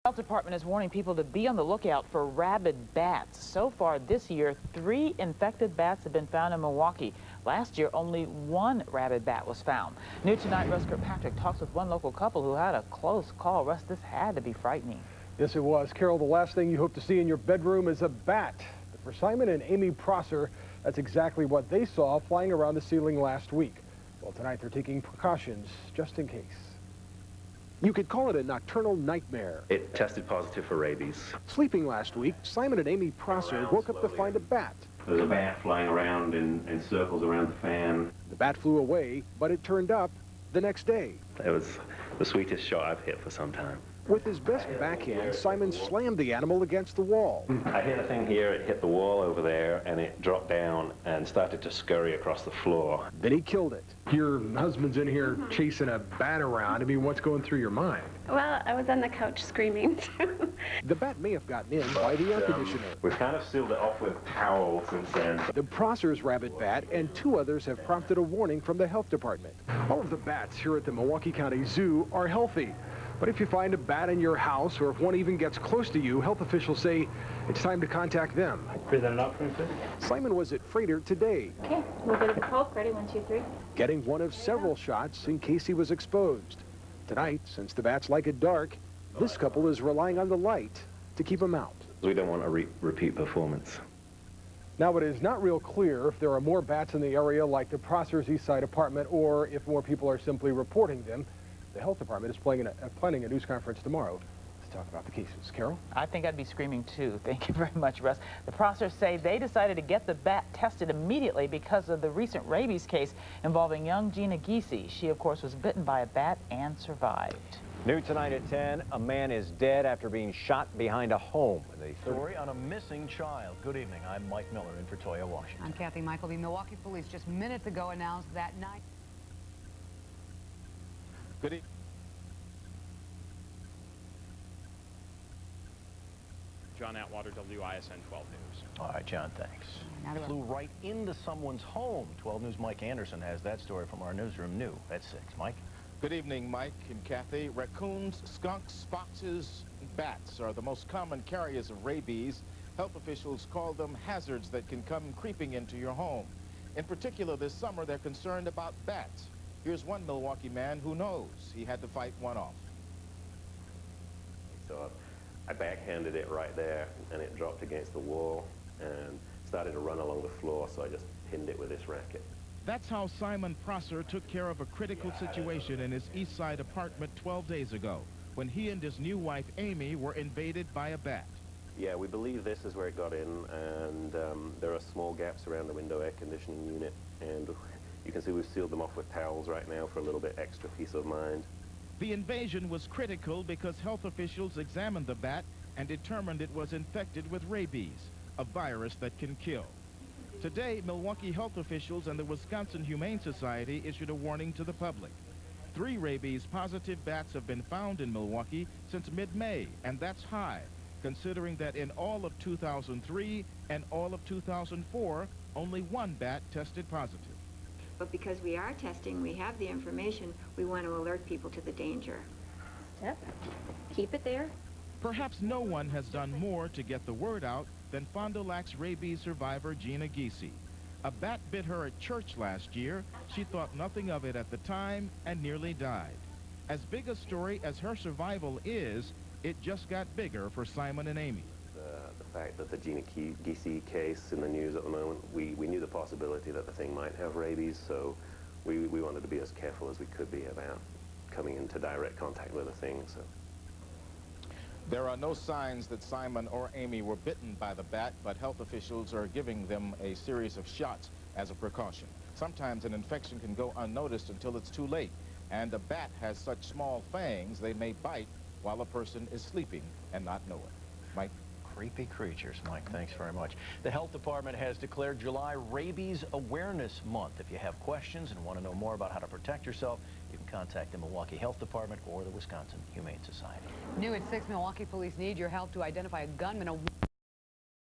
The health department is warning people to be on the lookout for rabid bats. So far this year, 3 infected bats have been found in Milwaukee. Last year, only 1 rabid bat was found. New tonight, Russ Kirkpatrick talks with one local couple who had a close call. Russ, this had to be frightening. Yes, it was. Carol, the last thing you hope to see in your bedroom is a bat. But for Simon and Amy Prosser, that's exactly what they saw flying around the ceiling last week. Well, tonight they're taking precautions just in case. You could call it a nocturnal nightmare. It tested positive for rabies. Sleeping last week, Simon and Amy Prosser woke up to find a bat. There's a bat flying around in circles around the fan. The bat flew away, but it turned up the next day. It was the sweetest shot I've hit for some time. With his best backhand, Simon slammed the animal against the wall. I hit a thing here, it hit the wall over there, and it dropped down and started to scurry across the floor. Then he killed it. Your husband's in here chasing a bat around. I mean, what's going through your mind? Well, I was on the couch screaming. The bat may have gotten in by the air conditioner. We've kind of sealed it off with towels since then. The Prosser's rabid bat and 2 others have prompted a warning from the health department. All of the bats here at the Milwaukee County Zoo are healthy. But if you find a bat in your house, or if one even gets close to you, health officials say it's time to contact them. Present it up for me, please. Simon was at Freighter today. Okay, we'll go to the call. Ready, 1, 2, 3. Getting one of several shots in case he was exposed. Tonight, since the bats like it dark, this couple is relying on the light to keep them out. We don't want a repeat performance. Now, it is not real clear if there are more bats in the area like the Prosser's East Side apartment, or if more people are simply reporting them. The health department is planning a news conference tomorrow to talk about the cases. Carol? I think I'd be screaming too. Thank you very much, Russ. The Prossers say they decided to get the bat tested immediately because of the recent rabies case involving young Gina Giese. She, of course, was bitten by a bat and survived. New tonight at 10, a man is dead after being shot behind a home. The Story on a missing child. Good evening. I'm Mike Miller in for Toya, Washington. I'm Kathy Michael. The Milwaukee police just minutes ago announced that night. Good evening. John Atwater, WISN 12 News. All right, John, thanks. Flew right into someone's home. 12 News' Mike Anderson has that story from our newsroom new at 6. Mike? Good evening, Mike and Kathy. Raccoons, skunks, foxes, and bats are the most common carriers of rabies. Health officials call them hazards that can come creeping into your home. In particular, this summer, they're concerned about bats. Here's one Milwaukee man who knows he had to fight one off. So I backhanded it right there, and it dropped against the wall and started to run along the floor, so I just pinned it with this racket. That's how Simon Prosser took care of a critical situation in his East Side apartment 12 days ago, when he and his new wife, Amy, were invaded by a bat. Yeah, we believe this is where it got in, and there are small gaps around the window air conditioning unit, and you can see we've sealed them off with towels right now for a little bit extra peace of mind. The invasion was critical because health officials examined the bat and determined it was infected with rabies, a virus that can kill. Today, Milwaukee health officials and the Wisconsin Humane Society issued a warning to the public. 3 rabies-positive bats have been found in Milwaukee since mid-May, and that's high, considering that in all of 2003 and all of 2004, only 1 bat tested positive. But because we are testing, we have the information, we want to alert people to the danger. Yep. Keep it there. Perhaps no one has done more to get the word out than Fond du Lac's rabies survivor Gina Giese. A bat bit her at church last year. She thought nothing of it at the time and nearly died. As big a story as her survival is, it just got bigger for Simon and Amy. The fact that the Gina Giese case in the news at the moment, we knew the possibility that the thing might have rabies, so we wanted to be as careful as we could be about coming into direct contact with the thing. So. There are no signs that Simon or Amy were bitten by the bat, but health officials are giving them a series of shots as a precaution. Sometimes an infection can go unnoticed until it's too late, and a bat has such small fangs they may bite while a person is sleeping and not know it. Mike? Creepy creatures, Mike. Thanks very much. The health department has declared July Rabies Awareness Month. If you have questions and want to know more about how to protect yourself, you can contact the Milwaukee Health Department or the Wisconsin Humane Society. New at 6, Milwaukee police need your help to identify a gunman.